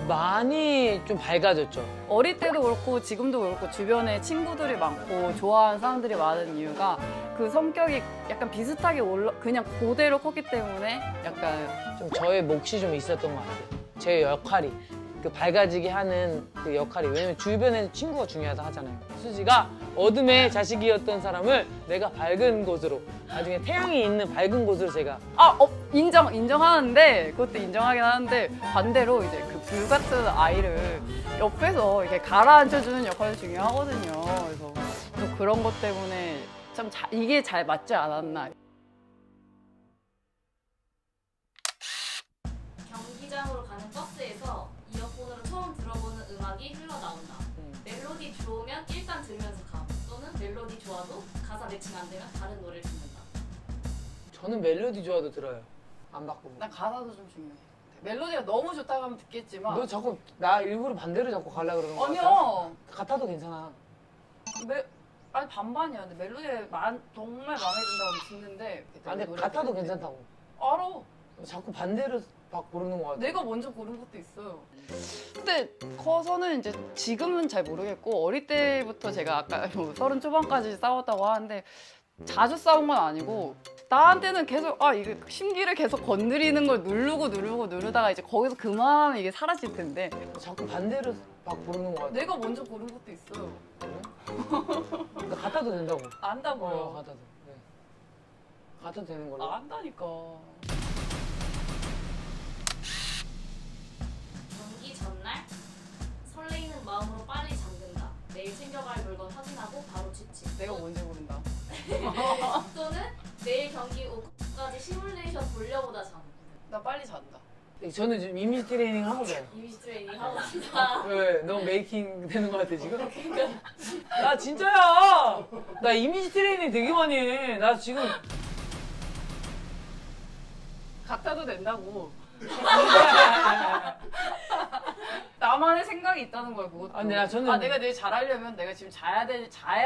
많이 좀 밝아졌죠. 어릴 때도 그렇고 지금도 그렇고 주변에 친구들이 많고 좋아하는 사람들이 많은 이유가 그 성격이 약간 비슷하게 그냥 그대로 컸기 때문에 약간 좀 저의 몫이 좀 있었던 것 같아요. 제 역할이 그 밝아지게 하는 그 역할이, 왜냐면 주변에 친구가 중요하다 하잖아요. 수지가 어둠의 자식이었던 사람을 내가 밝은 곳으로, 나중에 태양이 있는 밝은 곳으로 제가 인정하는데 그것도 인정하긴 하는데 반대로 이제 그 불 같은 아이를 옆에서 이렇게 가라앉혀주는 역할이 중요하거든요. 그래서 또 그런 것 때문에 참 이게 잘 맞지 않았나. 경기장으로 가는 버스에서 이어폰으로 처음 들어보는 음악이 흘러나온다. 멜로디 좋으면 일단 들으면서 가. 또는 멜로디 좋아도 가사 매칭 안 되면 다른 노래를 듣는다. 저는 멜로디 좋아도 들어요. 안 바꾸고. 난 가사도 좀 중요해. 멜로디가 너무 좋다고 하면 듣겠지만 너 자꾸 나 일부러 반대로 자꾸 가려 그러는 거 같아? 아니야. 같아도 괜찮아. 아니 반반이야. 근데 멜로디가 정말 마음에 든다고 하면 듣는데 아, 근데 같아도 괜찮다고. 알아. 자꾸 반대로 막 고르는 거 같아. 내가 먼저 고른 것도 있어요. 근데 커서는 이제 지금은 잘 모르겠고 어릴 때부터 제가 아까 뭐 30 초반까지 싸웠다고 하는데 자주 싸운 건 아니고 나한테는 계속 이게 심기를 계속 건드리는 걸 누르다가 이제 거기서 그만하면 이게 사라질 텐데 자꾸 반대로 막 고르는 거 같아. 내가 먼저 고른 것도 있어요. 그러니까 같아도 된다고. 안다고요. 같아도. 네. 같아도 되는 걸로. 안다니까. 경기 전날 설레이는 마음으로 빨리 잠든다. 내일 챙겨갈 물건 확인하고 바로 취침. 내가 먼저 고른다. 또는 내일 경기 오후까지 시뮬레이션 돌려보다 잠. 나 빨리 잔다. 저는 지금 이미지 트레이닝 하고 자요. 이미지 트레이닝 하고 싶다. 왜? 너무 메이킹 되는 거 같아 지금? 나 진짜야! 나 이미지 트레이닝 되게 많이 해. 나 지금 같아도 된다고. 나만의 생각이 있다는 거야 그것도. 아니, 저는- 내가 내일 잘하려면 내가 지금 자야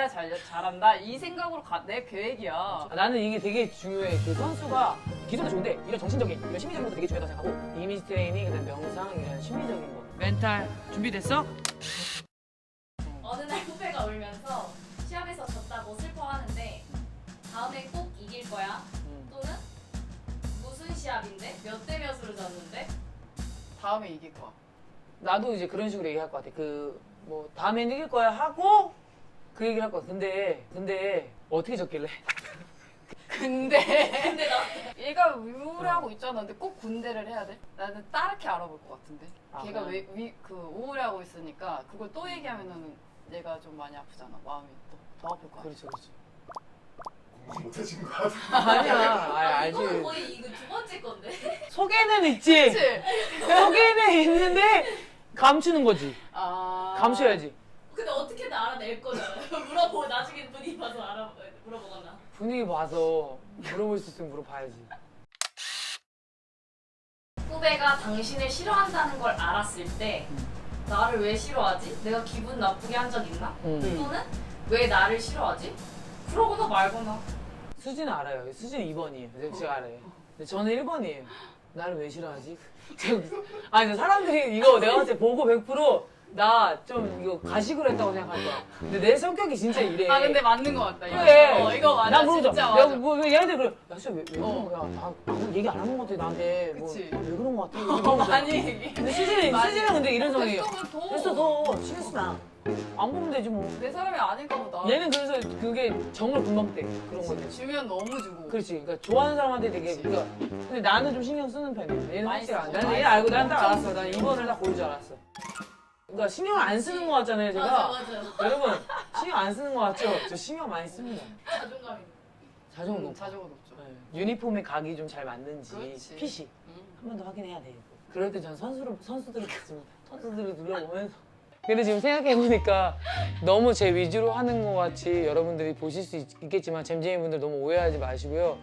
잘한다 이 생각으로 내 계획이야. 나는 이게 되게 중요해. 그 선수가 기술도 좋은데 이런 정신적인, 이런 심리적인 것도 되게 중요하다고 생각하고, 이미지 트레이닝, 그다음 명상, 이런 심리적인 거. 멘탈 준비됐어? 어느 날 후배가 울면서 시합에서 졌다고 슬퍼하는데 다음에 꼭 이길 거야. 또는 무슨 시합인데 몇 대 몇으로 졌는데 다음에 이길 거야. 나도 이제 그런 식으로 얘기할 것 같아. 뭐 다음엔 이길 거야 하고 그 얘기를 할 거야. 근데 어떻게 졌길래? 근데 얘가 우울해하고 있잖아. 근데 꼭 군대를 해야 돼? 나는 따르게 알아볼 것 같은데. 걔가 그래? 우울해하고 있으니까 그걸 또 얘기하면은 얘가 좀 많이 아프잖아. 마음이 더 아플 거야. 그렇지. 공부 못하신 거 같아. 아니야. 알지. 이거는 거의 이거 두 번째 건데. 소개는 있지. 그치? 소개는 있는데 감추는 거지. 감춰야지. 근데 어떻게든 알아낼 거잖아요. 물어보고 나중에 분위기 봐서 물어보거나. 분위기 봐서 물어볼 수 있으면 물어봐야지. 후배가 당신을 싫어한다는 걸 알았을 때 나를 왜 싫어하지? 내가 기분 나쁘게 한 적 있나? 또는 왜 나를 싫어하지? 그러거나 말거나. 수지는 알아요. 수지는 2번이에요. 제가 알아요. 근데 저는 1번이에요. 나를 왜 싫어하지? 아니 사람들이 이거 내가 봤을 때 보고 100% 나 좀 이거 가식으로 했다고 생각할 거야. 근데 내 성격이 진짜 이래. 근데 맞는 것 같다. 그래. 이거 맞아. 나 모르죠. 진짜 내가 맞아. 뭐 얘한테 그래. 야, 진짜 왜 그런 거야? 나 아무 얘기 안 한 것 같아 나한테. 그치. 왜 그런 거 같아? 이러잖아. 많이 얘기해. 근데 수지는 근데 이런 성격이에요. 더. 됐어 너 신경 쓰 마. 안 보면 되지 뭐. 내 사람이 아닌가 보다. 얘는 그래서 그게 정을 금방 떼 그런 거지. 주면 너무 주고. 그렇지. 그러니까 좋아하는 사람한테 되게 그러니까 근데 나는 좀 신경 쓰는 편이야. 얘는 많이 확실히 안. 쓰죠. 나는 많이 얘 알고 난 쓰죠. 딱 알았어. 난 2번을 딱 고를 줄 알았어. 그러니까 신경을 안 쓰는 거 같잖아요, 제가. 맞아. 여러분 신경 안 쓰는 거 같죠? 저 신경 많이 씁니다. 자존감이. 자존감 높아. 자주가 높죠. 네. 유니폼의 각이 좀 잘 맞는지 그렇지. 핏이 한 번 더 확인해야 돼요. 그럴 때 전 선수들을 봤습니다. 선수들을 둘러보면서. 근데 지금 생각해보니까 너무 제 위주로 하는 것 같이 여러분들이 보실 수 있겠지만 잼잼이 분들 너무 오해하지 마시고요.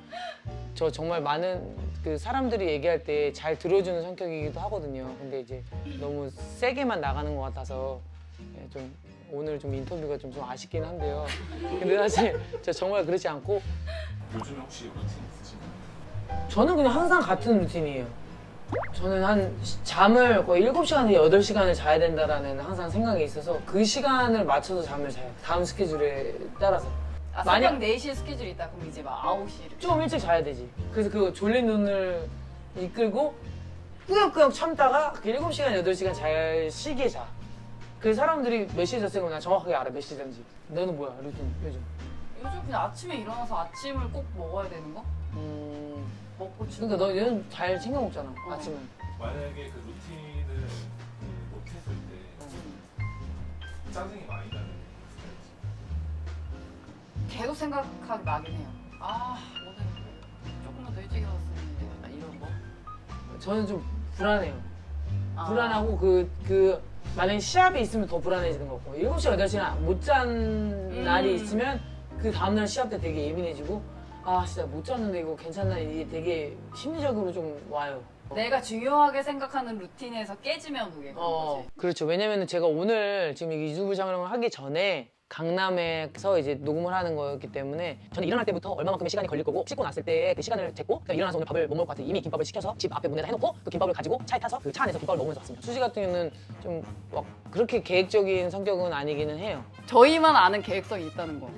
저 정말 많은 그 사람들이 얘기할 때 잘 들어주는 성격이기도 하거든요. 근데 이제 너무 세게만 나가는 것 같아서 좀 오늘 좀 인터뷰가 좀 아쉽긴 한데요. 근데 사실 저 정말 그렇지 않고 요즘에 혹시 루틴 있으신가요? 저는 그냥 항상 같은 루틴이에요. 저는 잠을 거의 7시간에서 8시간을 자야 된다라는 항상 생각이 있어서 그 시간을 맞춰서 잠을 자요. 다음 스케줄에 따라서. 아, 만약- 새벽 4시에 스케줄이 있다 그럼 이제 막 9시 이렇게. 좀 일찍 자야 되지. 그래서 그 졸린 눈을 이끌고 꾸역꾸역 참다가 그 7시간, 8시간 잘 시기에 자. 그 사람들이 몇 시에 잤으면 난 정확하게 알아, 몇 시에 잔지. 너는 뭐야, 루틴 요즘? 요즘 그냥 아침에 일어나서 아침을 꼭 먹어야 되는 거? 먹고 그러니까 너 요즘 잘 챙겨 먹잖아, 어. 아침에. 만약에 그 루틴을 못했을 때 짜증이 많이 나는 스타일이지. 계속 생각하게 나긴 해요. 아 오늘 조금만 더 일찍 일어났으면 약간 이런 거. 저는 좀 불안해요. 아. 불안하고 만약에 시합이 있으면 더 불안해지는 거고 7시, 8시간 못 잔 날이 있으면 그 다음날 시합 때 되게 예민해지고 아 진짜 못 잤는데 이거 괜찮나 이게 되게 심리적으로 좀 와요. 내가 중요하게 생각하는 루틴에서 깨지면 그게 그런 거지. 그렇죠. 왜냐면은 제가 오늘 지금 이 유튜브 촬영을 하기 전에 강남에서 이제 녹음을 하는 거였기 때문에 저는 일어날 때부터 얼마만큼의 시간이 걸릴 거고 씻고 났을 때 그 시간을 쟀고 그냥 일어나서 오늘 밥을 못 먹을 것 같아 이미 김밥을 시켜서 집 앞에 문에다 해놓고 그 김밥을 가지고 차에 타서 그 차 안에서 김밥을 먹으면서 왔습니다. 수지 같은 경우는 좀 막 그렇게 계획적인 성격은 아니기는 해요. 저희만 아는 계획성이 있다는 거.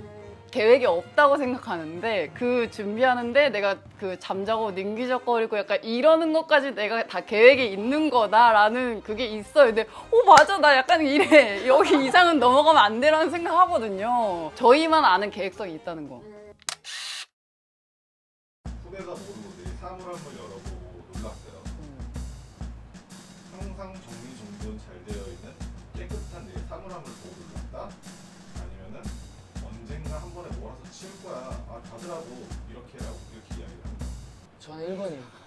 계획이 없다고 생각하는데 그 준비하는데 내가 그 잠자고 능기적거리고 약간 이러는 것까지 내가 다 계획이 있는 거다라는 그게 있어요. 근데 맞아 나 약간 이래 여기 이상은 넘어가면 안 되라는 생각하거든요. 저희만 아는 계획성이 있다는 거. 후배가 모르고 내 사물함을 열어보고 놀랐어요. 항상 정리정돈 잘 되어 있는 깨끗한 내 사물함을 보고 놀랐다. 아니면은 언젠가 한 번에 몰아서 치울 거야. 아 가더라도 이렇게 해라고 이렇게 이야기를 합니다. 저는 1번이에요.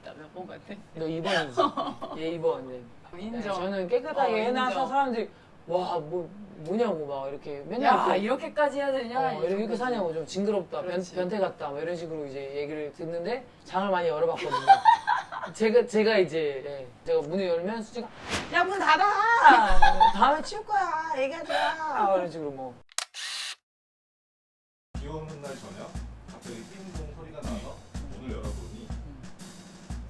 나 몇 번 같아? 너 2번이지. 얘 2번. 네. 인정. 저는 깨끗하게 해놔서 인정. 사람들이 와 뭐냐고 막 이렇게 맨날 야 이렇게 이렇게까지 해야 되냐? 이렇게 사냐고 좀 징그럽다 그렇지. 변태 같다 뭐 이런 식으로 이제 얘기를 듣는데 장을 많이 열어봤거든요. 제가 이제 제가 문을 열면 수지가 야 문 닫아 다음에 치울 거야 얘기하지 마 이런 식으로 뭐 비 오는 날 저녁 갑자기 띵동 소리가 나서 문을 열어보니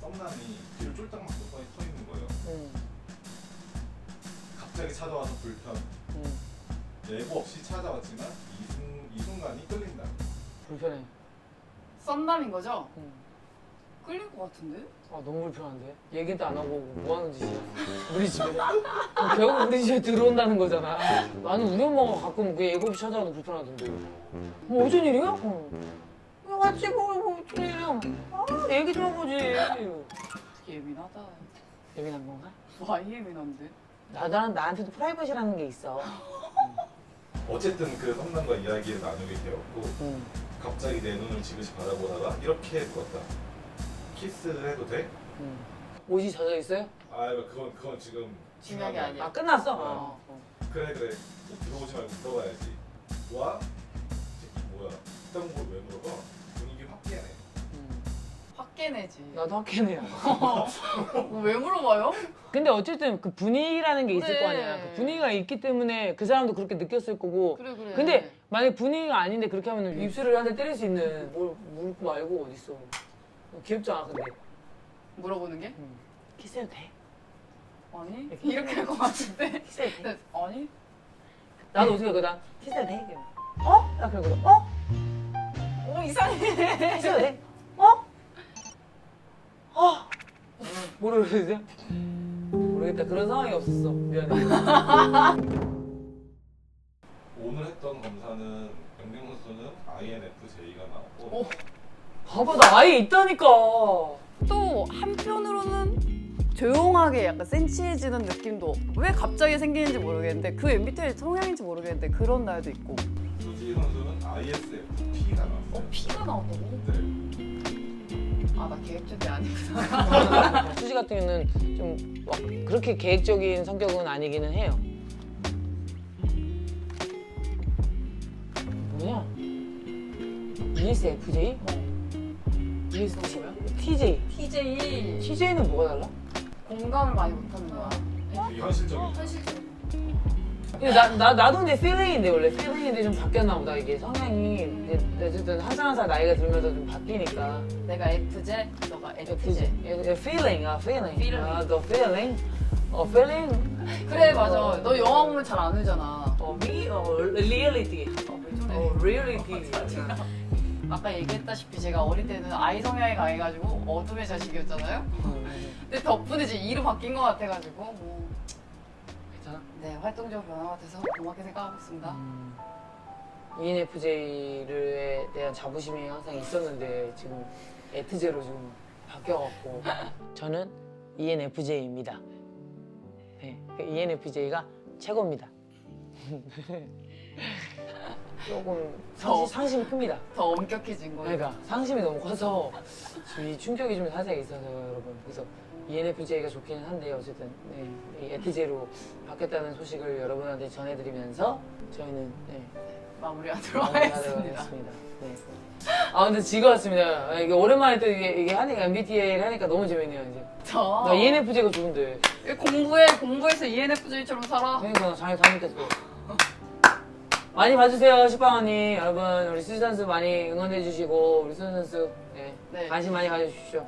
썸남이 뒤를 쫄딱 맞고 서 있는 거예요. 갑자기 찾아와서 불편. 예고 없이 찾아왔지만 이 순간이 끌린다. 불편해. 썸남인 거죠? 음. 끌릴 것 같은데? 아 너무 불편한데 얘기도 안 하고 뭐 하는 짓이야 우리 집에 결국 우리 집에 들어온다는 거잖아. 나는 우리 엄마가 가끔 그 예고 없이 찾아와도 불편하던데 뭐 어쩐 일이야? 야 왔지 뭐 어쩐 일이야 얘기 좀 해보지. 예민하다. 예민한 건가? 많이 예민한데? 나한테도 프라이버시라는 게 있어. 어쨌든 그 썸남과 이야기를 나누게 되었고 갑자기 내 눈을 지그시 바라보다가 이렇게 물었다. 키스를 해도 돼? 옷이 젖어 있어요? 아 그건 지금 중요한 게 아니야. 아 끝났어? 어. 그래 꼭 들어오지 말고 물어봐야지. 와? 새끼 뭐야? 이딴 걸 왜 물어봐? 분위기 확 깨네. 확 깨내지. 나도 학교네요. 왜 물어봐요? 근데 어쨌든 그 분위기라는 게 있을 그래. 거 아니야. 그 분위기가 있기 때문에 그 사람도 그렇게 느꼈을 거고. 그래. 근데 만약에 분위기가 아닌데 그렇게 하면 입술을 한 대 때릴 수 있는 뭘 물고 말고 어딨어. 귀엽지 않아 근데. 물어보는 게? 키스해도 돼? 아니 이렇게 할 것 같은데. 키스해도 돼? 근데 아니 나도 어떻게 할 거야? 난 키스해도 돼? 그러면. 어? 나 그러거든. 어? 이상해. 키스해도 돼? 어? 뭐라 그러지? 모르겠다. 그런 상황이 없었어. 미안해. 오늘 했던 검사는 영경 선수는 INFJ가 나왔고 오. 봐봐 나 아예 있다니까. 또 한편으로는 조용하게 약간 센치해지는 느낌도 없고 왜 갑자기 생기는지 모르겠는데 그 MBTI 성향인지 모르겠는데 그런 날도 있고. 수지 선수는 ISFP가 나왔어요. P가 나왔다고? 네. 아 나 계획적이 아니구나. 수지 같은 경우는 좀 막 그렇게 계획적인 성격은 아니기는 해요. 뭐냐? ESFJ? ESTJ? 뭐야? TJ. TJ TJ는 뭐가 달라? 공감을 많이 못하는 거야. 되게 현실적인. 현실적인. 근데 나도 근데 feeling인데 원래 feeling인데 좀 바뀌었나 보다 이게 성향이 이제 어쨌든 한 살 한 살 나이가 들면서 좀 바뀌니까. 내가 FJ, 너가 FJ. feeling, feeling. Feeling. the feeling. feeling. 그래 맞아. 너 영화 보면 잘 안 울잖아. me, reality. 왜 저래? reality. 아까 얘기했다시피 제가 어릴 때는 아이 성향이 강해가지고 어둠의 자식이었잖아요. 근데 덕분에 지금 이로 바뀐 것 같아가지고 뭐 괜찮아? 네, 활동적 변화가 돼서 고맙게 생각하고 있습니다. ENFJ에 대한 자부심이 항상 있었는데 지금 에트제로 지금 바뀌어갖고 저는 ENFJ입니다. 네, ENFJ가 최고입니다. 조금 상심이 큽니다. 더 엄격해진 거예요. 그러니까 상심이 너무 커서 지금 이 충격이 좀 살짝 있어서 여러분. 그래서 ENFJ가 좋기는 한데 어쨌든 네, 이 에트제로 바뀌었다는 소식을 여러분한테 전해드리면서 저희는 네, 마무리하도록 마무리하도록 하겠습니다. 하겠습니다. 네. 아 근데 즐거웠습니다. 이게 오랜만에 또 이게 하니까 MBTI를 하니까 너무 재밌네요 이제. 저 나 ENFJ가 좋은데. 공부해서 ENFJ처럼 살아. 그러니까 잘 잘못했어. 많이 봐주세요 시빵언니 여러분 우리 수지 선수 많이 응원해 주시고 우리 수지 선수 네, 네. 관심 많이 가져주십시오.